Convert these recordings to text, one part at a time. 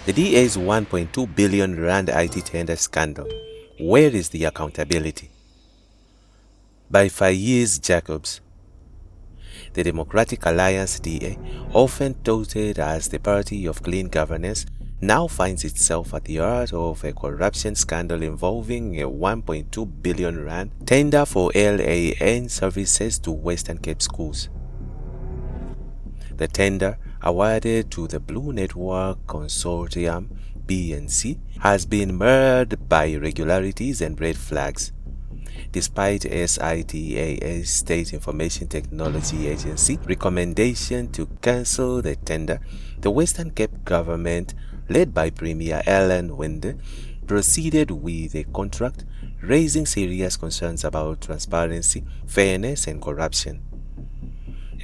The DA's 1.2 billion rand IT tender scandal. Where is the accountability? By Faiz Jacobs. The Democratic Alliance DA, often touted as the party of clean governance, now finds itself at the heart of a corruption scandal involving a 1.2 billion rand tender for LAN services to Western Cape schools. The tender, awarded to the Blue Network Consortium (BNC), has been marred by irregularities and red flags. Despite SITA's State Information Technology Agency recommendation to cancel the tender, the Western Cape government, led by Premier Alan Winde, proceeded with the contract, raising serious concerns about transparency, fairness, and corruption.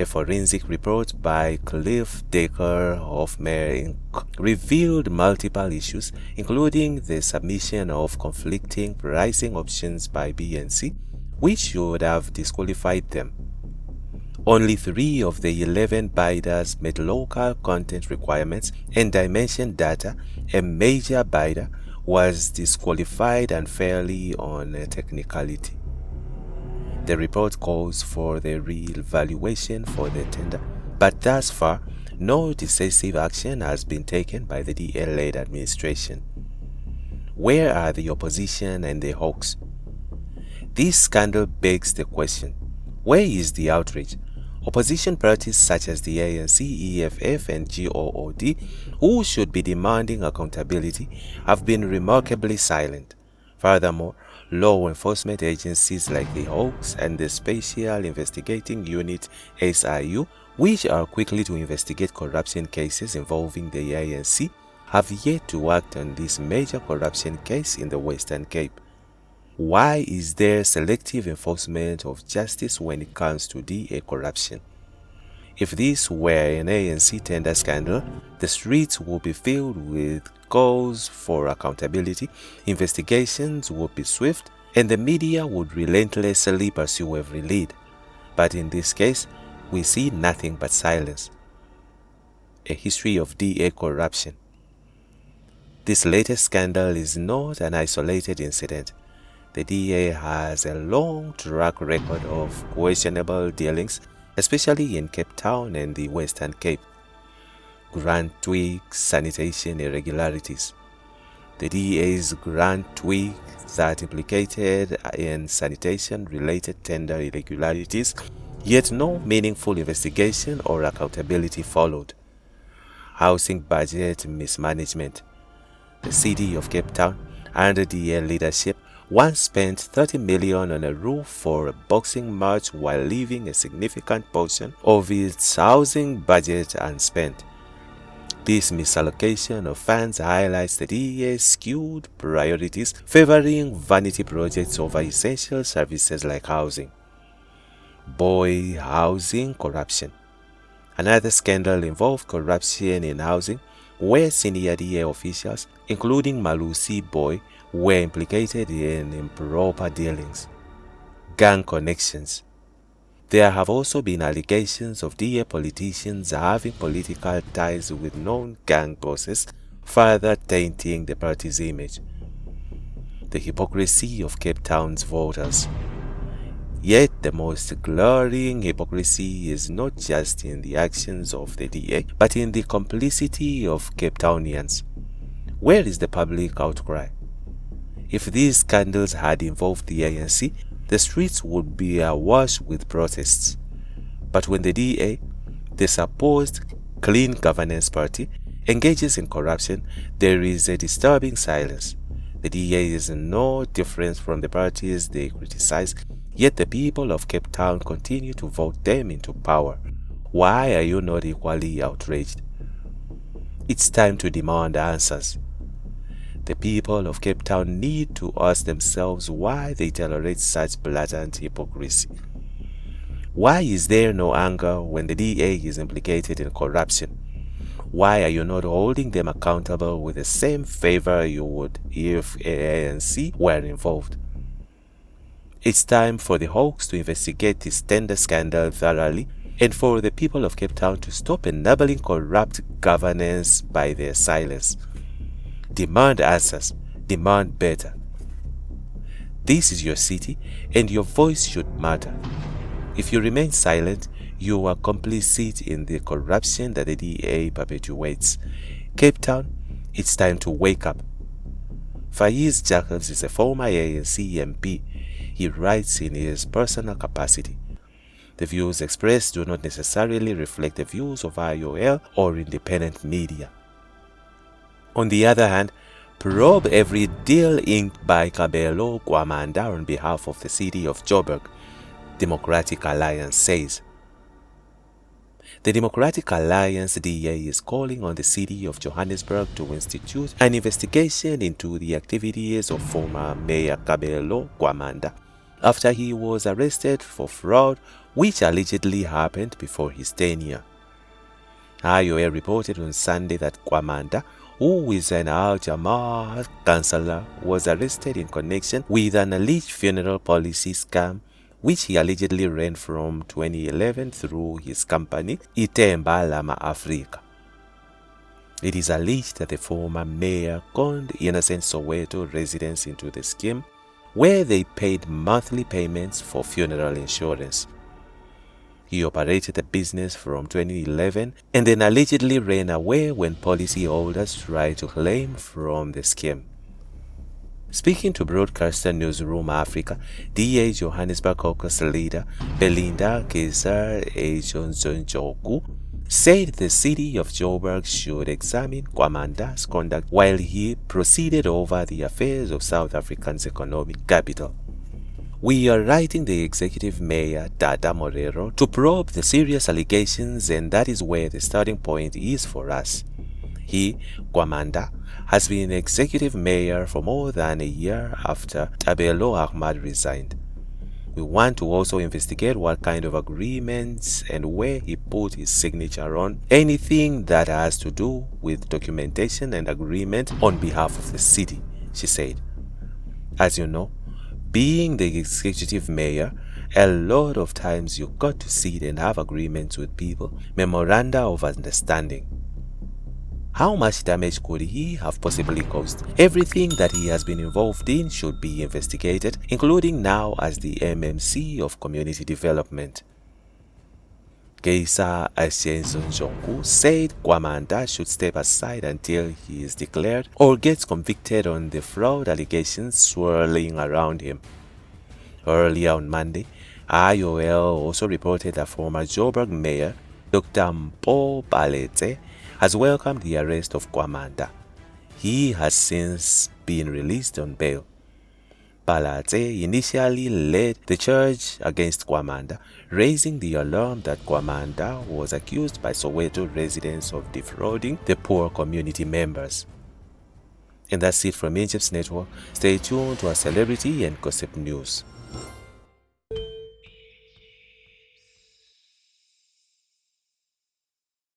A forensic report by Cliff Decker of Mayor Inc. revealed multiple issues, including the submission of conflicting pricing options by BNC, which should have disqualified them. Only 3 of the 11 bidders met local content requirements, and Dimension Data, a major bidder, was disqualified unfairly on a technicality. The report calls for the re-evaluation for the tender, but thus far, no decisive action has been taken by the DA-led administration. Where are the opposition and the hawks? This scandal begs the question, where is the outrage? Opposition parties such as the ANC, EFF, and GOOD, who should be demanding accountability, have been remarkably silent. Furthermore, law enforcement agencies like the Hawks and the Special Investigating Unit SIU, which are quickly to investigate corruption cases involving the ANC, have yet to act on this major corruption case in the Western Cape. Why is there selective enforcement of justice when it comes to DA corruption? If this were an ANC tender scandal, the streets would be filled with calls for accountability, investigations would be swift, and the media would relentlessly pursue every lead. But in this case, we see nothing but silence. A history of DA corruption. This latest scandal is not an isolated incident. The DA has a long track record of questionable dealings, especially in Cape Town and the Western Cape. Grand Twig sanitation irregularities. The DA's Grand Twig that implicated in sanitation-related tender irregularities, yet no meaningful investigation or accountability followed. Housing budget mismanagement. The city of Cape Town, under DA leadership, once spent 30 million on a roof for a boxing match while leaving a significant portion of its housing budget unspent. This misallocation of funds highlights the DA's skewed priorities, favoring vanity projects over essential services like housing. Boy housing corruption. Another scandal involved corruption in housing, where senior DA officials, including Malusi Boy, were implicated in improper dealings. Gang connections. There have also been allegations of DA politicians having political ties with known gang bosses, further tainting the party's image. The hypocrisy of Cape Town's voters. Yet the most glaring hypocrisy is not just in the actions of the DA, but in the complicity of Cape Townians. Where is the public outcry? If these scandals had involved the ANC, the streets would be awash with protests. But when the DA, the supposed clean governance party, engages in corruption, there is a disturbing silence. The DA is no different from the parties they criticize, yet the people of Cape Town continue to vote them into power. Why are you not equally outraged? It's time to demand answers. The people of Cape Town need to ask themselves why they tolerate such blatant hypocrisy. Why is there no anger when the DA is implicated in corruption? Why are you not holding them accountable with the same favor you would if ANC were involved? It's time for the Hawks to investigate this tender scandal thoroughly and for the people of Cape Town to stop enabling corrupt governance by their silence. Demand answers. Demand better. This is your city, and your voice should matter. If you remain silent, you are complicit in the corruption that the DA perpetuates. Cape Town, it's time to wake up. Faiz Jacobs is a former ANC MP. He writes in his personal capacity. The views expressed do not necessarily reflect the views of IOL or independent media. On the other hand, probe every deal inked by Kabelo Kwamanda on behalf of the city of Joburg, Democratic Alliance says. The Democratic Alliance DA is calling on the city of Johannesburg to institute an investigation into the activities of former Mayor Kabelo Kwamanda after he was arrested for fraud which allegedly happened before his tenure. IOA reported on Sunday that Kwamanda, who is an Al Jamaa councillor, was arrested in connection with an alleged funeral policy scam which he allegedly ran from 2011 through his company, Itemba Lama Africa. It is alleged that the former mayor conned innocent Soweto residents into the scheme, where they paid monthly payments for funeral insurance. He operated the business from 2011 and then allegedly ran away when policyholders tried to claim from the scheme. Speaking to Broadcaster Newsroom Africa, DA Johannesburg Caucus leader Belinda Kaiser Ejonzonjoku said the city of Joburg should examine Kwamanda's conduct while he proceeded over the affairs of South Africa's economic capital. We are writing the executive mayor, Dada Morero, to probe the serious allegations, and that is where the starting point is for us. He, Kwamanda, has been executive mayor for more than a year after Tabelo Ahmad resigned. We want to also investigate what kind of agreements and where he put his signature on anything that has to do with documentation and agreement on behalf of the city, she said. As you know, being the executive mayor, a lot of times you got to sit and have agreements with people, memoranda of understanding. How much damage could he have possibly caused? Everything that he has been involved in should be investigated, including now as the MMC of Community Development. Geisa Ashenzonjoku said Kwamanda should step aside until he is declared or gets convicted on the fraud allegations swirling around him. Earlier on Monday, IOL also reported that former Joburg Mayor Dr. Mpo Balete has welcomed the arrest of Kwamanda. He has since been released on bail. Balate initially led the charge against Kwamanda, raising the alarm that Kwamanda was accused by Soweto residents of defrauding the poor community members. And that's it from Egypt's Network. Stay tuned to our celebrity and gossip news.